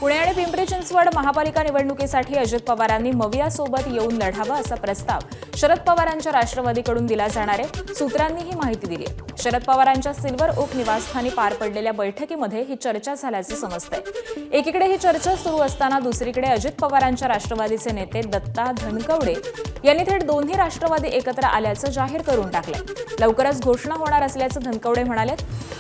पुणे आणि पिंपरी चिंचवड महापालिका निवडणुकीसाठी अजित पवारांनी मवियासोबत येऊन लढावं असा प्रस्ताव शरद पवारांच्या राष्ट्रवादीकडून दिला जाणार आहे. सूत्रांनी ही माहिती दिली आहे. शरद पवारांच्या सिल्वर ओक निवासस्थानी पार पडलेल्या बैठकीमध्ये ही चर्चा झाल्याचं समजतंय. एकीकडे ही चर्चा सुरू असताना दुसरीकडे अजित पवारांच्या राष्ट्रवादीचे नेते दत्ता धनकवडे यांनी थेट दोन्ही राष्ट्रवादी एकत्र आल्याचं जाहीर करून टाकलंय. लवकरच घोषणा होणार असल्याचं धनकवडे म्हणाले.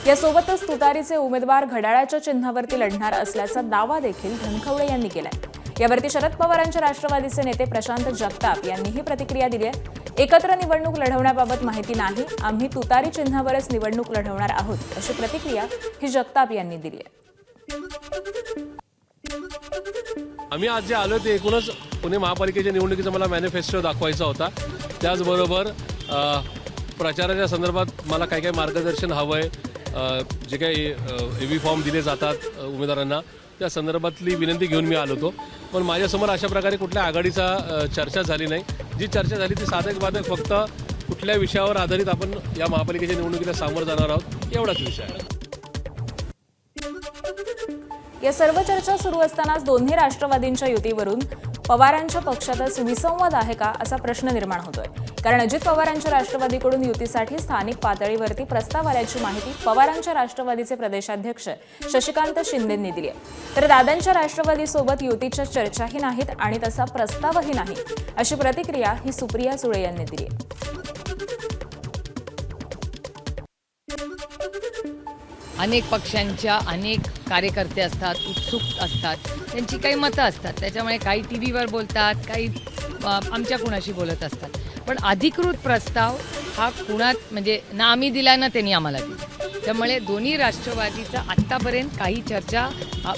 यासोबतच तुतारीचे उमेदवार घड्याळाच्या चिन्हावरती लढणार असल्याचा दावा देखील धनकवडे यांनी केलाय. यावरती शरद पवारांच्या राष्ट्रवादीचे नेते प्रशांत जगताप यांनीही प्रतिक्रिया दिली आहे. एकत्र निवडणूक लढवण्याबाबत माहिती नाही, आम्ही तुतारी चिन्हावरच निवडणूक लढवणार आहोत, अशी प्रतिक्रिया ही जगताप यांनी दिली आहे. आम्ही आज जे आलो ते एकूणच पुणे महापालिकेच्या निवडणुकीचा मला मॅनिफेस्टो दाखवायचा होता. त्याचबरोबर प्रचाराच्या संदर्भात मला काही काही मार्गदर्शन हवं आहे. जे काही EV फॉर्म दिले जातात उमेदवारांना त्या संदर्भातली विनंती घेऊन मी आलो होतो. पण माझ्यासमोर अशा प्रकारे कुठल्या आघाडीचा चर्चा झाली नाही. जी चर्चा झाली ती साधक बाधक फक्त कुठल्या विषयावर आधारित आपण या महापालिकेच्या निवडणुकीला सामोरं जाणार आहोत एवढाच विषय आहे. या सर्व चर्चा सुरू असतानाच दोन्ही राष्ट्रवादींच्या युतीवरून पवारांच्या पक्षातच विसंवाद आहे का असा प्रश्न निर्माण होतोय. कारण अजित पवारांच्या राष्ट्रवादीकडून युतीसाठी स्थानिक पातळीवरती प्रस्ताव आल्याची माहिती पवारांच्या राष्ट्रवादीचे प्रदेशाध्यक्ष शशिकांत शिंदेंनी दिली आहे. तर दादांच्या राष्ट्रवादीसोबत युतीच्या चर्चाही नाहीत आणि तसा प्रस्तावही नाही, अशी प्रतिक्रिया ही सुप्रिया सुळे यांनी दिली आहे. अनेक पक्षांच्या अनेक कार्यकर्ते असतात, उत्सुक असतात, त्यांची काही मतं असतात. त्याच्यामुळे काही TV वर बोलतात, काही आमच्या कुणाशी बोलत असतात. पण अधिकृत प्रस्ताव हा कुणात म्हणजे ना आम्ही दिला ना त्यांनी आम्हाला दिला. त्यामुळे दोन्ही राष्ट्रवादीचा आत्तापर्यंत काही चर्चा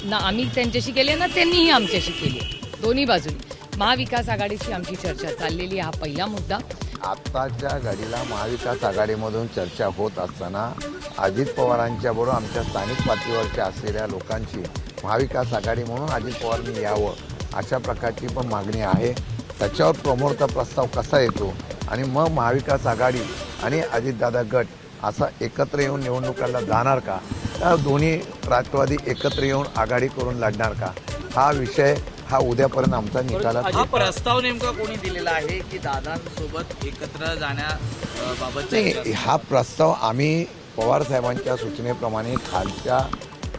ना आम्ही त्यांच्याशी केली ना त्यांनीही आमच्याशी केली आहे. दोन्ही बाजूनी महाविकास आघाडीशी आमची चर्चा चाललेली हा पहिला मुद्दा. आत्ताच्या घडीला महाविकास आघाडीमधून चर्चा होत असताना अजित पवारांच्या बरोबर आमच्या स्थानिक पातळीवरच्या असलेल्या लोकांची महाविकास आघाडी म्हणून अजित पवारांनी यावं अशा प्रकारची पण मागणी आहे. त्याच्यावर प्रमोरचा प्रस्ताव कसा येतो आणि मग महाविकास आघाडी आणि अजितदादा गट असा एकत्र येऊन निवडणुकाला जाणार का, तर दोन्ही राष्ट्रवादी एकत्र येऊन आघाडी करून लढणार का, हा विषय हा उद्यापर्यंत आमचा निकाला. हा प्रस्ताव नेमका कोणी दिलेला आहे की दादांसोबत एकत्र जाण्याबाबत? नाही, हा प्रस्ताव आम्ही पवार साहेबांच्या सूचनेप्रमाणे खालच्या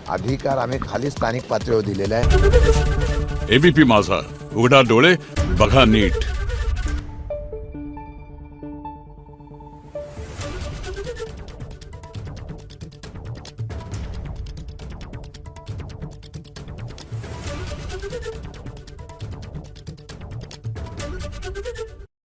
अधिकार आम्ही खाली स्थानिक पातळीवर दिलेला आहे. ABP माझा, उघडा डोळे बघा नीट.